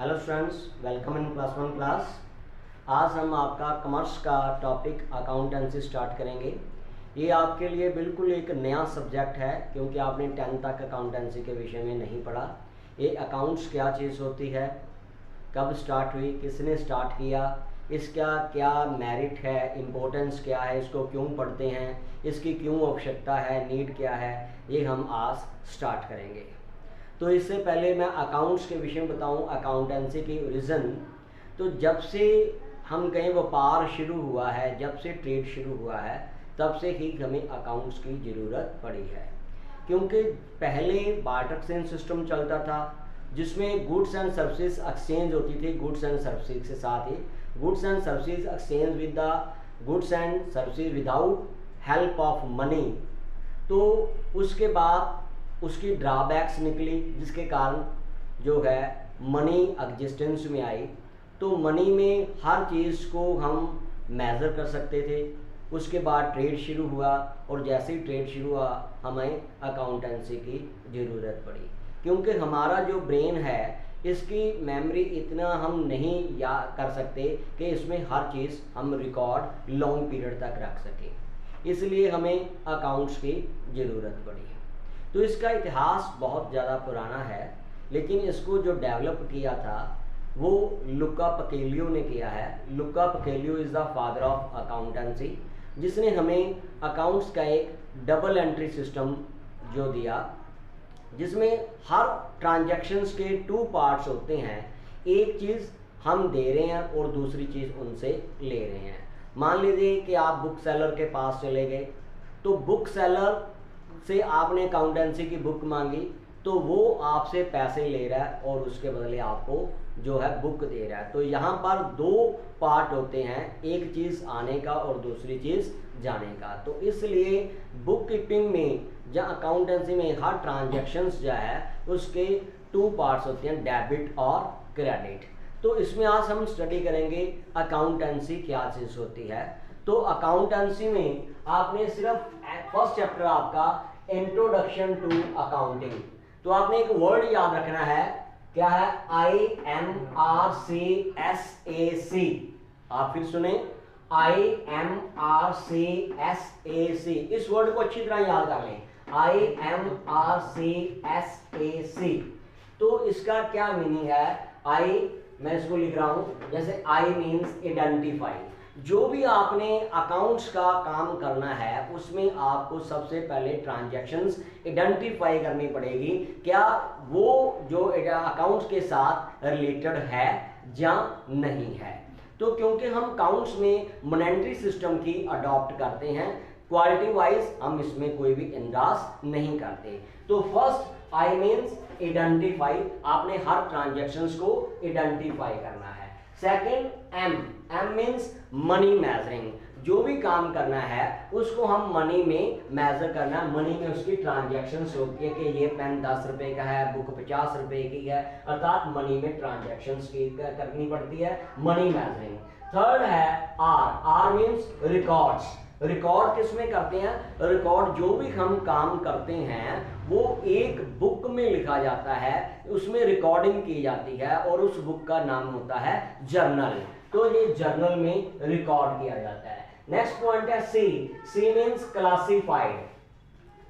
Hello students, welcome in class 1 class. आज हम आपका कॉमर्स का टॉपिक अकाउंटेंसी स्टार्ट करेंगे। ये आपके लिए बिल्कुल एक नया सब्जेक्ट है क्योंकि आपने 10th तक अकाउंटेंसी के विषय में नहीं पढ़ा। ये अकाउंट्स क्या चीज़ होती है, कब स्टार्ट हुई, किसने स्टार्ट किया, इसका क्या मेरिट है, इम्पोर्टेंस क्या है, इसको क्यों पढ़ते हैं, इसकी क्यों आवश्यकता है, नीड क्या है, ये हम आज स्टार्ट करेंगे। तो इससे पहले मैं अकाउंट्स के विषय में बताऊं, अकाउंटेंसी की ओरिजिन। तो जब से हम कहीं व्यापार शुरू हुआ है, जब से ट्रेड शुरू हुआ है, तब से ही हमें अकाउंट्स की ज़रूरत पड़ी है। क्योंकि पहले बार्टर एक्सचेंज सिस्टम चलता था जिसमें गुड्स एंड सर्विसेज एक्सचेंज होती थी। गुड्स एंड सर्विसेज के साथ ही goods and services exchange with the goods and services without help of money. तो उसके बाद उसकी ड्रॉबैक्स निकली जिसके कारण जो है मनी एग्जिस्टेंस में आई। तो मनी में हर चीज़ को हम मेज़र कर सकते थे। उसके बाद ट्रेड शुरू हुआ और जैसे ही ट्रेड शुरू हुआ हमें अकाउंटेंसी की ज़रूरत पड़ी, क्योंकि हमारा जो ब्रेन है इसकी मेमोरी इतना हम नहीं याद कर सकते कि इसमें हर चीज़ हम रिकॉर्ड लॉन्ग पीरियड तक रख सकें। इसलिए हमें अकाउंट्स की ज़रूरत पड़ी। तो इसका इतिहास बहुत ज़्यादा पुराना है, लेकिन इसको जो डेवलप किया था वो लुका पकेलियो ने किया है। Luca Pacioli is the father of accountancy, जिसने हमें अकाउंट्स का एक डबल एंट्री सिस्टम जो दिया, जिसमें हर ट्रांजैक्शंस के 2 पार्ट्स होते हैं। एक चीज़ हम दे रहे हैं और दूसरी चीज़ उनसे ले रहे हैं। मान लीजिए कि आप बुक सेलर के पास चले गए, तो बुक सेलर से आपने अकाउंटेंसी की बुक मांगी, तो वो आपसे पैसे ले रहा है और उसके बदले आपको जो है बुक दे रहा है। तो यहाँ पर 2 पार्ट होते हैं, एक चीज़ आने का और दूसरी चीज़ जाने का। तो इसलिए बुक कीपिंग में या अकाउंटेंसी में हर ट्रांजैक्शंस जो है उसके 2 पार्ट्स होते हैं, डेबिट और क्रेडिट। तो इसमें आज हम स्टडी करेंगे अकाउंटेंसी क्या चीज़ होती है। तो अकाउंटेंसी में आपने सिर्फ फर्स्ट चैप्टर आपका इंट्रोडक्शन टू अकाउंटिंग, तो आपने एक वर्ड याद रखना है, क्या है, IMRCSAC। आप फिर सुने, IMRCSAC। इस वर्ड को अच्छी तरह याद कर लें, IMRCSAC। तो इसका क्या मीनिंग है? आई, मैं इसको लिख रहा हूं, जैसे आई मीन्स आइडेंटिफाई। जो भी आपने अकाउंट्स का काम करना है उसमें आपको सबसे पहले ट्रांजैक्शंस आइडेंटिफाई करनी पड़ेगी, क्या वो जो अकाउंट्स के साथ रिलेटेड है या नहीं है। तो क्योंकि हम अकाउंट्स में मॉनेटरी सिस्टम की अडॉप्ट करते हैं, क्वालिटी वाइज हम इसमें कोई भी इंदाज नहीं करते। तो फर्स्ट आई मीन्स आइडेंटिफाई, आपने हर ट्रांजैक्शंस को आइडेंटिफाई करना है। Second M, M means money measuring. जो भी काम करना है उसको हम मनी में मेजर करना है। मनी में उसकी ट्रांजैक्शंस होती है कि ये पेन 10 रुपए का है, बुक 50 रुपए की है, अर्थात मनी में ट्रांजैक्शंस की करनी पड़ती है, मनी मेजरिंग। थर्ड है R, R means records. Record किसमें करते हैं? रिकॉर्ड जो भी हम काम करते हैं वो एक बुक में लिखा जाता है, उसमें रिकॉर्डिंग की जाती है और उस बुक का नाम होता है जर्नल। तो ये जर्नल में रिकॉर्ड किया जाता है। नेक्स्ट पॉइंट है सी, सी मीन्स क्लासिफाइड।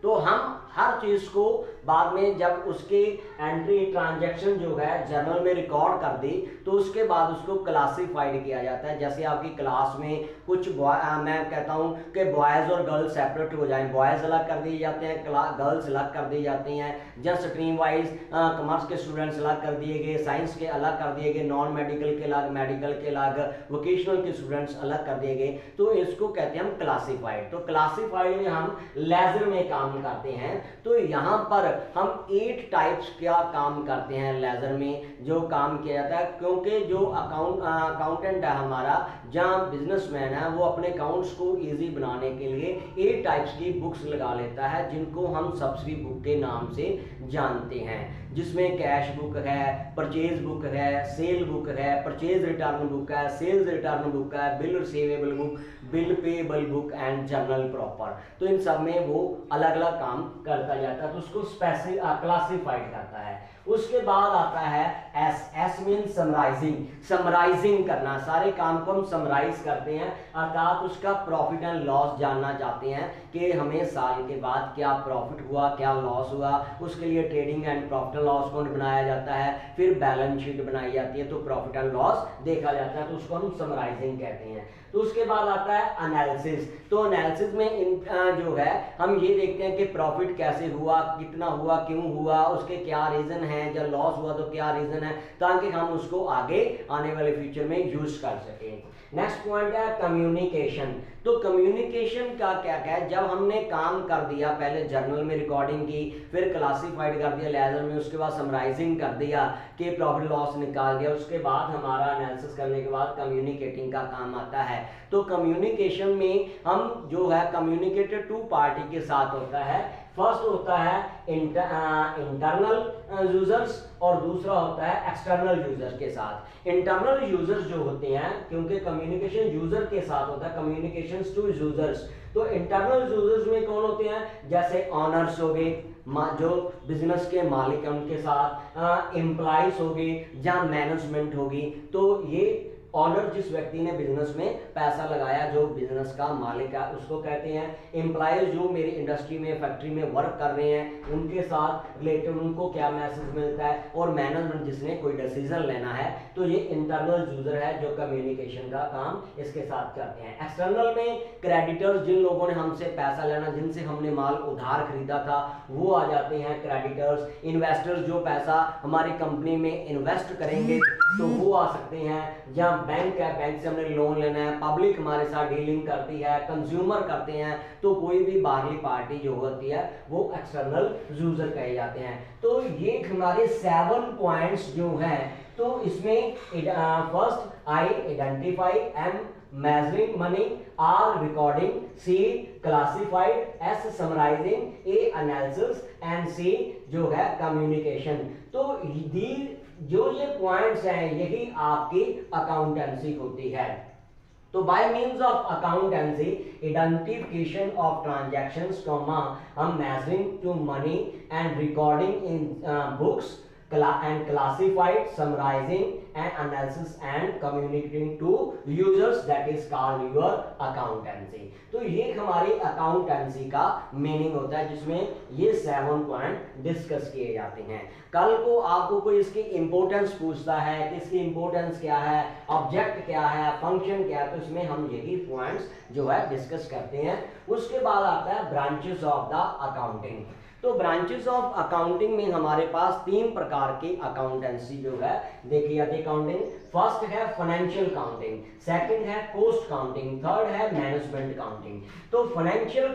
तो हम हर चीज को बाद में जब उसकी एंट्री ट्रांजैक्शन जो है जर्नल में रिकॉर्ड कर दी तो उसके बाद उसको क्लासिफाइड किया जाता है। जैसे आपकी क्लास में कुछ मैं कहता हूं कि बॉयज और गर्ल्स सेपरेट हो जाएं, बॉयज अलग कर दिए जाते हैं, गर्ल्स अलग कर दी जाती हैं। जस्ट स्ट्रीम वाइज कॉमर्स के स्टूडेंट्स अलग कर दिए गए, साइंस के अलग कर दिए गए, नॉन मेडिकल के अलग, मेडिकल के अलग, वोकेशनल के स्टूडेंट्स अलग कर दिए गए। तो इसको कहते हैं हम क्लासिफाइड। तो क्लासिफाइड में हम लेजर में काम करते हैं। तो यहां पर हम 8 टाइप्स क्या काम करते हैं लेजर में जो काम किया जाता है, क्योंकि जो अकाउंटेंट है हमारा, जहां बिजनेसमैन है, वो अपने अकाउंट्स को इजी बनाने के लिए 8 टाइप्स की बुक्स लगा लेता है, जिनको हम सब्सिडी बुक के नाम से जानते हैं, जिसमें कैश बुक है, परचेज बुक है, सेल बुक है, परचेज रिटर्न बुक है, सेल्स रिटर्न बुक है, bill receivable book, bill payable book and journal proper. तो इन सब में वो अलग अलग काम करता जाता है, तो उसको क्लासिफाइड करता है। उसके बाद आता है S, S x mean summarising, summarising करना, सारे काम को हम समराइज करते हैं, अर्थात उसका प्रॉफिट एंड लॉस जानना चाहते हैं कि हमें साल के बाद क्या प्रॉफिट हुआ, क्या लॉस हुआ, उसके लिए trading and profit and loss account बनाया जाता है, फिर बैलेंस शीट बनाई जाती है, तो प्रॉफिट एंड लॉस देखा जाता है, तो उसको हम समराइजिंग कहते हैं। तो उसके बाद आता है एनालिसिस। तो एनालिसिस में जो है हम ये देखते हैं कि प्रॉफिट कैसे हुआ, कितना हुआ, क्यों हुआ, उसके क्या रीजन है, जब लॉस हुआ तो क्या रीजन है, ताकि हम उसको आगे आने वाले फ्यूचर में यूज कर सकें। नेक्स्ट पॉइंट है कम्युनिकेशन। तो कम्युनिकेशन का क्या है, जब हमने काम कर दिया, पहले जर्नल में रिकॉर्डिंग की, फिर क्लासिफाइड कर दिया लेजर में, उसके बाद समराइजिंग कर दिया कि प्रॉफिट लॉस निकाल दिया, उसके बाद हमारा एनालिसिस करने के बाद कम्युनिकेटिंग का काम आता है। तो कम्युनिकेशन में हम जो है कम्युनिकेटेड टू पार्टी के साथ होता है। फर्स्ट होता है इंटरनल यूजर्स और दूसरा होता है एक्सटर्नल यूजर्स के साथ। इंटरनल यूजर्स जो होते हैं, क्योंकि कम्युनिकेशन यूजर के साथ होता है, कम्युनिकेशन टू यूजर्स, तो इंटरनल यूजर्स में कौन होते हैं, जैसे ऑनर्स हो गए, जो बिजनेस के मालिक हैं उनके साथ, एम्प्लॉइज हो गए या मैनेजमेंट होगी। तो ये ऑनर जिस व्यक्ति ने बिजनेस में पैसा लगाया, जो बिजनेस का मालिक है, उसको कहते हैं। एम्प्लॉयज जो मेरी इंडस्ट्री में, फैक्ट्री में वर्क कर रहे हैं, उनके साथ रिलेटेड उनको क्या मैसेज मिलता है, और मैनेजमेंट जिसने कोई डिसीजन लेना है, तो ये इंटरनल यूजर है जो कम्युनिकेशन का काम इसके साथ करते हैं। एक्सटर्नल में क्रेडिटर्स, जिन लोगों ने हमसे पैसा लेना, जिनसे हमने माल उधार खरीदा था, वो आ जाते हैं क्रेडिटर्स। इन्वेस्टर्स जो पैसा हमारी कंपनी में इन्वेस्ट करेंगे तो वो आ सकते हैं। जहाँ बैंक है, बैंक से हमने लोन लेना है, पब्लिक हमारे साथ डीलिंग करती है, कंज्यूमर करते हैं, तो कोई भी बाहरी पार्टी जो होती है वो एक्सटर्नल यूजर कहे जाते हैं। तो ये हमारे 7 पॉइंट्स जो हैं, तो इसमें first I identify, M measuring money, R recording, C classified, S summarizing, A analysis and C जो है communication। तो जो ये पॉइंट्स हैं यही आपकी अकाउंटेंसी होती है। तो by means of accountancy, identification of transactions, हम measuring to money and recording in books and classified, summarizing and analysis and communicating to users, that is called your accountancy। तो ये हमारी अकाउंटेंसी का मीनिंग होता है, जिसमें ये 7 पॉइंट डिस्कस किए जाते हैं। कल को आपको कोई इसकी इंपॉर्टेंस पूछता है कि इसकी इंपॉर्टेंस क्या है, ऑब्जेक्ट क्या है, फंक्शन क्या है, तो इसमें हम यही पॉइंट्स जो है डिस्कस करते हैं। उसके बाद आता है ब्रांचेस ऑफ द अकाउंटिंग। तो ब्रांचेस ऑफ अकाउंटिंग में हमारे पास 3 प्रकार की अकाउंटेंसी जो है देखी जाती है अकाउंटिंग। फर्स्ट है फाइनेंशियल काउंटिंग, सेकंड है कॉस्ट काउंटिंग, थर्ड है मैनेजमेंट काउंटिंग। तो फाइनेंशियल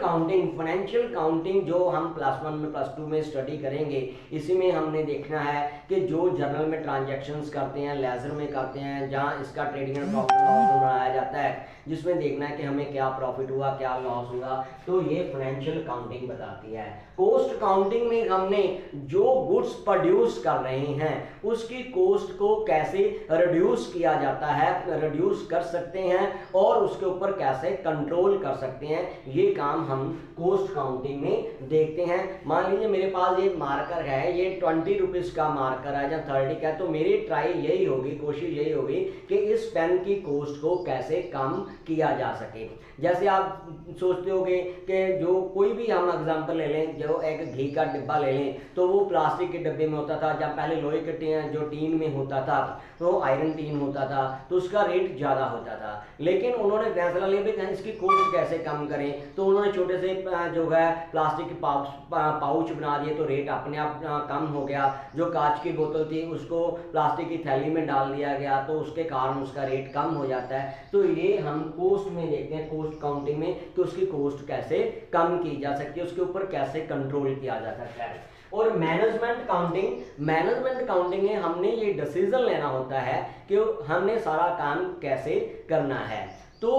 काउंटिंग जो हम +1 में +2 में स्टडी करेंगे, इसी में हमने देखना है कि जो जर्नल में ट्रांजैक्शंस करते हैं, लेजर में करते हैं, जहां इसका ट्रेडिंग एंड प्रॉफिट लॉस बनाया जाता है, जिसमें देखना है कि हमें क्या प्रॉफिट हुआ, क्या लॉस हुआ, तो ये फाइनेंशियल काउंटिंग बताती है। कॉस्ट काउंटिंग में हमने जो गुड्स प्रोड्यूस कर रहे हैं उसकी कॉस्ट को कैसे रिड्यूस किया जाता है, रिड्यूस कर सकते हैं, और उसके ऊपर कैसे कंट्रोल कर सकते हैं, ये काम हम कॉस्ट काउंटिंग में देखते हैं। मान लीजिए मेरे पास ये मार्कर है, ये 20 रुपीज का मार्कर है या 30 का है, तो मेरी ट्राई यही होगी, कोशिश यही होगी कि इस पेन की कॉस्ट को कैसे कम किया जा सके। जैसे आप सोचते होंगे कि जो कोई भी हम एग्जांपल ले लें, जो एक घी का डिब्बा ले लें, तो वो प्लास्टिक के डिब्बे में होता था, जब पहले लोहे के जो टीन में होता था, तो आयरन टीन होता था, तो उसका रेट ज़्यादा होता था। लेकिन उन्होंने फैसला लिया कि इसकी कॉस्ट कैसे कम करें, तो उन्होंने छोटे से जो है प्लास्टिक के पाउच बना दिए, तो रेट अपने आप कम हो गया। जो कांच की बोतल थी उसको प्लास्टिक की थैली में डाल दिया गया, तो उसके कारण उसका रेट कम हो जाता है। तो ये हम कॉस्ट में देखते हैं, कॉस्ट काउंटिंग में, कि उसकी कॉस्ट कैसे कम की जा सकती है, उसके ऊपर कैसे कंट्रोल किया जा सकता है। और मैनेजमेंट काउंटिंग में हमने ये डिसीजन लेना होता है कि हमने सारा काम कैसे करना है। तो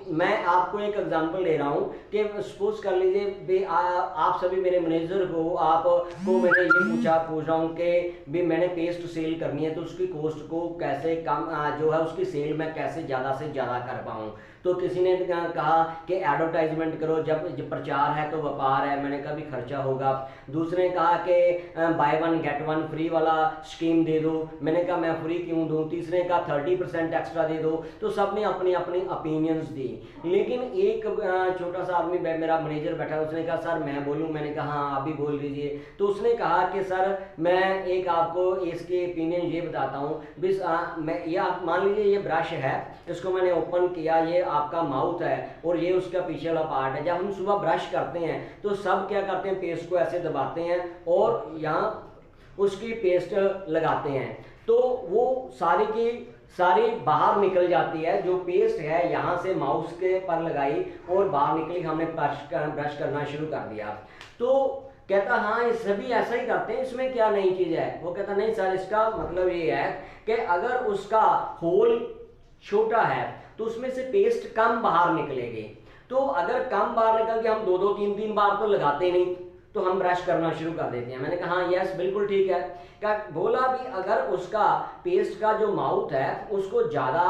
मैं आपको एक एग्जांपल ले रहा हूँ कि सपोज कर लीजिए आप सभी मेरे मैनेजर हो, आपको मैंने ये पूछ रहा हूँ कि भी मैंने पेस्ट सेल करनी है, तो उसकी कॉस्ट को कैसे कम जो है उसकी सेल मैं कैसे ज़्यादा से ज़्यादा कर पाऊँ। तो किसी ने कहा कि एडवर्टाइजमेंट करो, जब प्रचार है तो व्यापार है, मैंने कहा भी खर्चा होगा। दूसरे ने कहा कि by one get one free वाला स्कीम दे दो, मैंने कहा मैं फ्री क्यों दूं। तीसरे ने कहा 30% एक्स्ट्रा दे दो। तो सब ने अपनी अपनी ओपिनियंस दी, लेकिन एक छोटा सा आदमी मेरा मैनेजर बैठा, उसने कहा सर मैं बोलूं, मैंने कहा हाँ आप भी बोल दीजिए। तो उसने कहा कि सर मैं एक आपको इसके ओपिनियन ये बताता हूँ, मैं ये आप मान लीजिए ये ब्रश है, इसको मैंने ओपन किया, ये आपका माउथ है और ये उसका पीछे वाला पार्ट है। जब हम सुबह ब्रश करते हैं तो सब क्या करते हैं, पेस्ट को ऐसे दबाते हैं और यहाँ उसकी पेस्ट लगाते हैं, तो वो सारी की सारी बाहर निकल जाती है। जो पेस्ट है यहाँ से माउस के पर लगाई और बाहर निकली, हमने ब्रश करना शुरू कर दिया। तो कहता हाँ ये सभी ऐसा ही करते हैं, इसमें क्या नई चीज़ है। वो कहता नहीं सर, इसका मतलब ये है कि अगर उसका होल छोटा है तो उसमें से पेस्ट कम बाहर निकलेगी। तो अगर कम बाहर निकल के हम 2-2 3-3 बार तो लगाते नहीं, तो हम ब्रश करना शुरू कर देते हैं। मैंने कहा हाँ यस बिल्कुल ठीक है। क्या बोला भी अगर उसका पेस्ट का जो माउथ है उसको ज़्यादा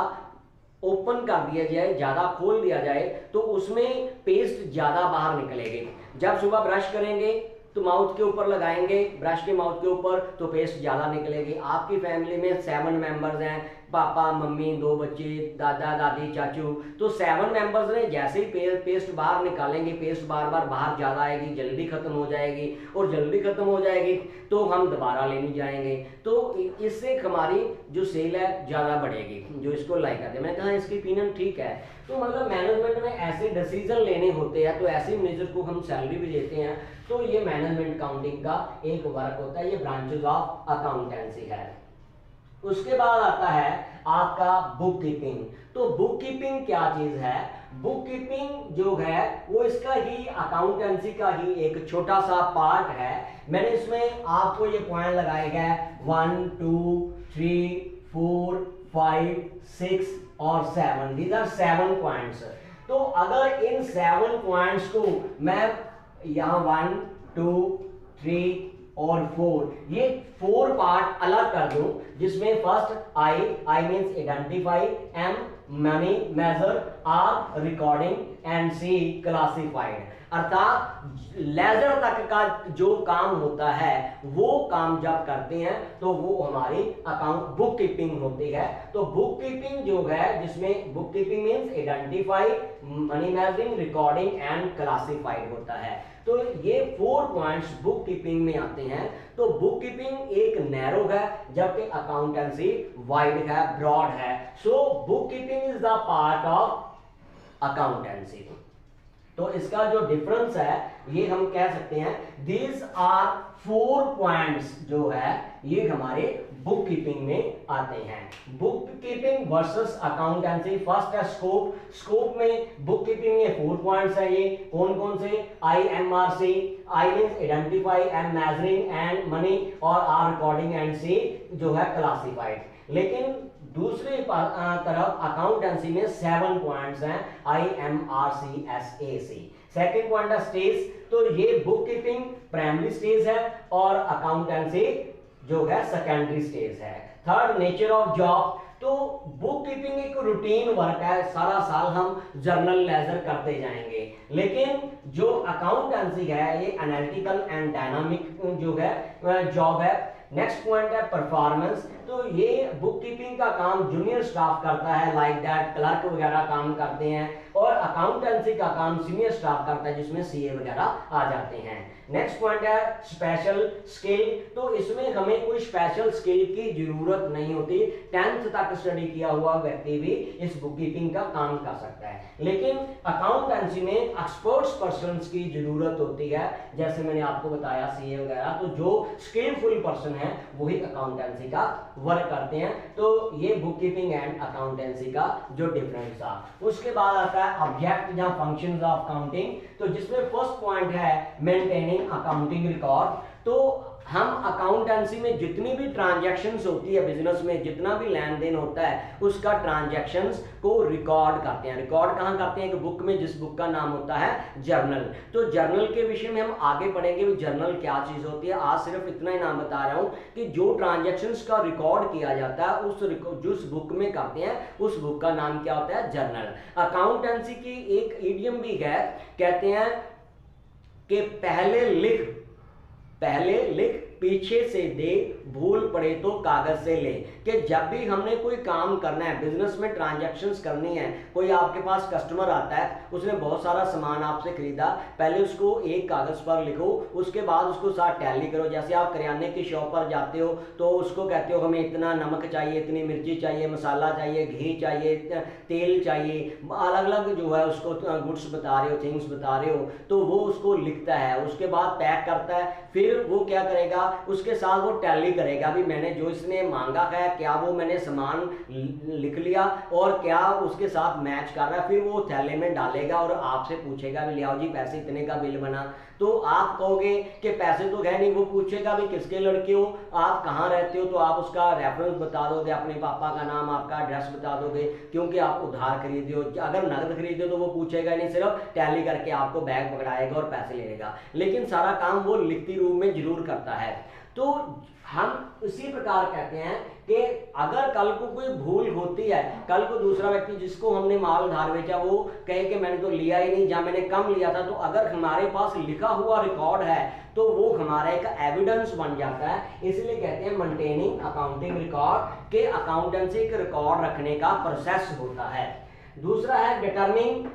ओपन कर दिया जाए, ज़्यादा खोल दिया जाए, तो उसमें पेस्ट ज़्यादा बाहर निकलेगी। जब सुबह ब्रश करेंगे तो माउथ के ऊपर लगाएंगे, ब्रश के माउथ के ऊपर, तो पेस्ट ज़्यादा निकलेगी। आपकी फैमिली में 7 मेंबर्स हैं, पापा मम्मी 2 बच्चे, दादा दादी चाचू, तो 7 मेंबर्स ने जैसे ही पेस्ट बाहर निकालेंगे, पेस्ट बार बार बाहर ज़्यादा आएगी, जल्दी ख़त्म हो जाएगी, और जल्दी ख़त्म हो जाएगी तो हम दोबारा लेने जाएंगे। तो इससे हमारी जो सेल है ज़्यादा बढ़ेगी, जो इसको लाइक करते हैं। मैंने कहा इसकी ओपिनियन ठीक है। तो मतलब मैनेजमेंट में ऐसे डिसीजन लेने होते हैं, तो ऐसे मैनेजर को हम सैलरी भी देते हैं। तो ये मैनेजमेंट अकाउंटिंग का एक वर्क होता है, ये ब्रांचेस ऑफ अकाउंटेंसी है। उसके बाद आता है आपका बुक कीपिंग। तो बुक कीपिंग क्या चीज है? बुक कीपिंग जो है वो इसका ही अकाउंटेंसी का ही एक छोटा सा पार्ट है। मैंने इसमें आपको ये पॉइंट लगाए गए 1 2 3 4 5 6 और 7, दीज आर 7 पॉइंट्स। तो अगर इन 7 पॉइंट्स को मैं यहाँ 1 2 3 और 4, ये 4 पार्ट अलग कर दूं, जिसमें first I means identify, M money measure, R recording and C classified. अर्थात लेजर तक का जो काम होता है वो काम जब करते हैं तो वो हमारी अकाउंट बुक कीपिंग होती है। तो बुक कीपिंग जो है, जिसमें book keeping means identify, money measuring, recording and classified होता है। तो ये 4 पॉइंट्स बुक कीपिंग में आते हैं। तो बुक कीपिंग एक नैरो है, जबकि अकाउंटेंसी वाइड है, ब्रॉड है। So book keeping is the part of accountancy. तो इसका जो डिफरेंस है ये हम कह सकते हैं, दीज आर 4 पॉइंट्स जो है ये हमारे बुक कीपिंग में आते हैं। Book keeping versus accountancy. First है स्कोप। स्कोप में बुक कीपिंग में 4 पॉइंट्स है। ये कौन कौन से? IMRC, I means identify, M measuring and money, और R रिकॉर्डिंग एंड C जो है क्लासिफाइड। लेकिन दूसरी तरफ अकाउंटेंसी में 7 पॉइंट्स हैं, IMRCSAC। सेकेंड पॉइंट है स्टेज। तो ये बुक कीपिंग प्राइमरी स्टेज है और अकाउंटेंसी जो है सेकेंडरी स्टेज है। Third nature of job. तो बुक कीपिंग एक रूटीन वर्क है, सारा साल हम जर्नल लेजर करते जाएंगे। लेकिन जो अकाउंटेंसी है ये एनालिटिकल एंड डायनामिक जो है जॉब है। नेक्स्ट पॉइंट है परफॉर्मेंस। तो ये बुक कीपिंग का काम जूनियर स्टाफ करता है, लाइक दैट क्लर्क वगैरह काम करते हैं, और अकाउंटेंसी का काम सीनियर स्टाफ करता है, जिसमें CA वगैरह आ जाते हैं। नेक्स्ट पॉइंट है स्पेशल स्किल। तो इसमें हमें कोई स्पेशल स्किल की जरूरत नहीं होती, 10th तक स्टडी किया हुआ व्यक्ति भी इस बुक कीपिंग का काम कर सकता है। लेकिन अकाउंटेंसी में एक्सपर्ट्स पर्सन की जरूरत होती है, जैसे मैंने आपको बताया CA वगैरह। तो जो स्किलफुल पर्सन है वही अकाउंटेंसी का वर्क करते हैं। तो ये बुक कीपिंग एंड अकाउंटेंसी का जो डिफरेंस था। उसके बाद आता है ऑब्जेक्ट या फंक्शंस ऑफ अकाउंटिंग। तो जिसमें फर्स्ट पॉइंट है मेंटेनिंग अकाउंटिंग रिकॉर्ड। तो हम अकाउंटेंसी में जितनी भी ट्रांजैक्शंस होती है बिजनेस में, जितना भी लेन देन होता है उसका ट्रांजैक्शंस को रिकॉर्ड करते हैं। रिकॉर्ड कहाँ करते हैं? कि बुक में, जिस बुक का नाम होता है जर्नल। तो जर्नल के विषय में हम आगे पढ़ेंगे भी जर्नल क्या चीज होती है। आज सिर्फ इतना ही नाम बता रहा हूं कि जो ट्रांजैक्शंस का रिकॉर्ड किया जाता है उस जिस बुक में करते हैं उस बुक का नाम क्या होता है? जर्नल। अकाउंटेंसी की एक इडियम भी है, कहते हैं कि पहले लिख पीछे से दे, भूल पड़े तो कागज से ले। कि जब भी हमने कोई काम करना है, बिजनेस में ट्रांजैक्शंस करनी है, कोई आपके पास कस्टमर आता है, उसने बहुत सारा सामान आपसे खरीदा, पहले उसको एक कागज पर लिखो, उसके बाद उसको साथ टैली करो। जैसे आप करियाने की शॉप पर जाते हो तो उसको कहते हो हमें इतना नमक चाहिए, इतनी मिर्ची चाहिए, मसाला चाहिए, घी चाहिए, तेल चाहिए, अलग अलग जो है उसको गुड्स बता रहे हो, थिंग्स बता रहे हो, तो वो उसको लिखता है, उसके बाद पैक करता है, फिर वो क्या करेगा, उसके साथ वो टैली करेगा भी मैंने जो इसने मांगा है क्या वो मैंने सामान लिख लिया और क्या उसके साथ मैच कर रहा है। फिर वो थैले में डालेगा और आपसे पूछेगा भी ले आओ जी पैसे इतने का बिल बना। तो आप कहोगे कि पैसे तो है नहीं, वो पूछेगा भी किसके लड़के हो, आप कहाँ रहते हो, तो आप उसका रेफरेंस बता दोगे, अपने पापा का नाम, आपका एड्रेस बता दोगे, क्योंकि आप उधार खरीदे हो। अगर नकद खरीदे हो तो वो पूछेगा नहीं, सिर्फ टैली करके आपको बैग पकड़ाएगा और पैसे ले लेगा, लेकिन सारा काम वो लिखती रूप में जरूर करता है। तो हम इसी प्रकार कहते हैं कि अगर कल को कोई भूल होती है, कल को दूसरा व्यक्ति जिसको हमने माल उधार बेचा वो कहे कि मैंने तो लिया ही नहीं, या मैंने कम लिया था, तो अगर हमारे पास लिखा हुआ रिकॉर्ड है तो वो हमारा एक एविडेंस बन जाता है। इसलिए कहते हैं मेंटेनिंग अकाउंटिंग रिकॉर्ड, के अकाउंटेंसी एक रिकॉर्ड रखने का प्रोसेस होता है। दूसरा है डिटरमिंग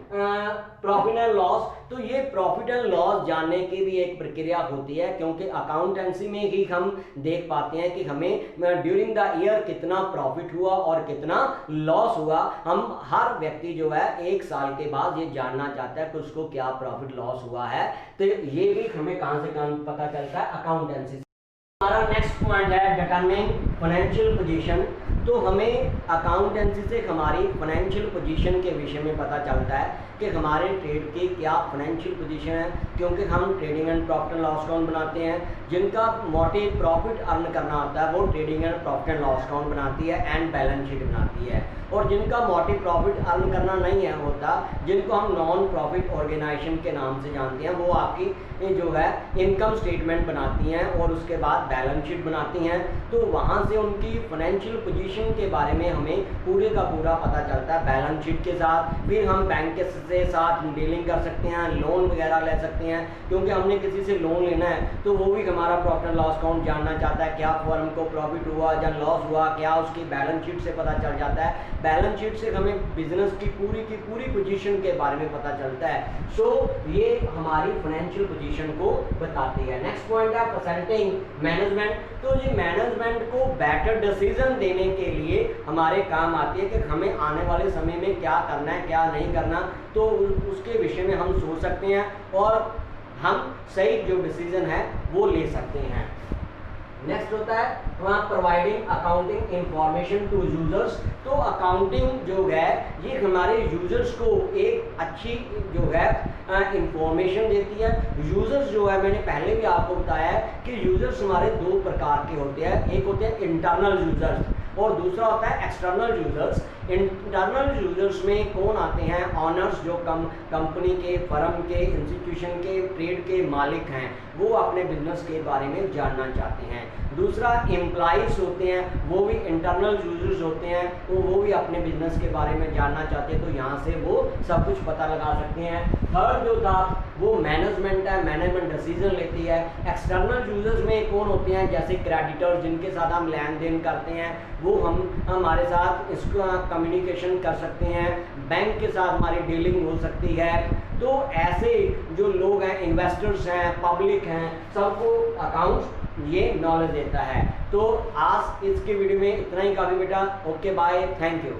प्रॉफिट एंड लॉस। तो ये प्रॉफिट एंड लॉस जानने की भी एक प्रक्रिया होती है, क्योंकि अकाउंटेंसी में ही हम देख पाते हैं कि हमें ड्यूरिंग द ईयर कितना प्रॉफिट हुआ और कितना लॉस हुआ। हम हर व्यक्ति जो है एक साल के बाद ये जानना चाहता है कि उसको क्या प्रॉफिट लॉस हुआ है। तो ये भी हमें कहां से कहां पता चलता है? अकाउंटेंसी। हमारा नेक्स्ट पॉइंट है डिटरमिनिंग फाइनेंशियल पोजीशन। तो हमें अकाउंटेंसी से हमारी फाइनेंशियल पोजीशन के विषय में पता चलता है कि हमारे ट्रेड की क्या फाइनेंशियल पोजीशन है, क्योंकि हम trading and profit and loss account बनाते हैं। जिनका मोटिव प्रॉफिट अर्न करना होता है वो trading and profit and loss account बनाती है एंड बैलेंस शीट बनाती है। और जिनका मोटिव प्रॉफिट अर्न करना नहीं है होता, जिनको हम नॉन प्रॉफिट ऑर्गेनाइजेशन के नाम से जानते हैं, वो आपकी जो है इनकम स्टेटमेंट बनाती हैं और उसके बाद बैलेंस शीट बनाती हैं। तो वहाँ से उनकी फाइनेंशियल पोजीशन के बारे में हमें पूरे का पूरा पता चलता है बैलेंस शीट के साथ। फिर हम बैंक के साथ डीलिंग कर सकते हैं, लोन वगैरह ले सकते हैं, क्योंकि हमने किसी से लोन लेना है तो वो भी हमारा प्रॉफिट एंड लॉस अकाउंट जानना चाहता है, क्या फर्म को प्रॉफिट हुआ या लॉस हुआ, क्या उसकी बैलेंस शीट से पता चल जाता है। बैलेंस शीट से हमें बिजनेस की पूरी पोजीशन के बारे में पता चलता है। सो ये हमारी फाइनेंशियल पोजीशन को बताती है। नेक्स्ट पॉइंट है फैसिलिटेटिंग मैनेजमेंट। तो ये मैनेजमेंट को बेटर डिसीजन देने के लिए हमारे काम आती है कि हमें आने वाले समय में क्या करना है क्या नहीं करना, तो उसके विषय में हम सोच सकते हैं और हम सही जो डिसीजन है वो ले सकते हैं। नेक्स्ट होता है वहाँ providing accounting information to users. तो अकाउंटिंग जो है ये हमारे यूजर्स को एक अच्छी जो है इंफॉर्मेशन देती है। यूजर्स जो है मैंने पहले भी आपको बताया है कि यूजर्स हमारे दो प्रकार के होते हैं, एक होते हैं इंटरनल यूजर्स और दूसरा होता है एक्सटर्नल यूजर्स। इंटरनल यूजर्स में कौन आते हैं? ऑनर्स, जो कंपनी के, फर्म के, इंस्टीट्यूशन के, ट्रेड के मालिक हैं, वो अपने बिजनेस के बारे में जानना चाहते हैं। दूसरा एम्प्लॉइज होते हैं, वो भी इंटरनल यूजर्स होते हैं, तो वो भी अपने बिजनेस के बारे में जानना चाहते हैं, तो यहाँ से वो सब कुछ पता लगा सकते हैं। थर्ड जो था वो मैनेजमेंट है, मैनेजमेंट डिसीजन लेती है। एक्सटर्नल यूजर्स में कौन होते हैं? जैसे क्रेडिटर, जिनके साथ हम लेन देन करते हैं, वो हमारे साथ इसका कम्युनिकेशन कर सकते हैं, बैंक के साथ हमारी डीलिंग हो सकती है। तो ऐसे जो लोग हैं, इन्वेस्टर्स हैं, पब्लिक हैं, सबको अकाउंट्स ये नॉलेज देता है। तो आज इसके वीडियो में इतना ही काफ़ी बेटा। Okay bye, thank you.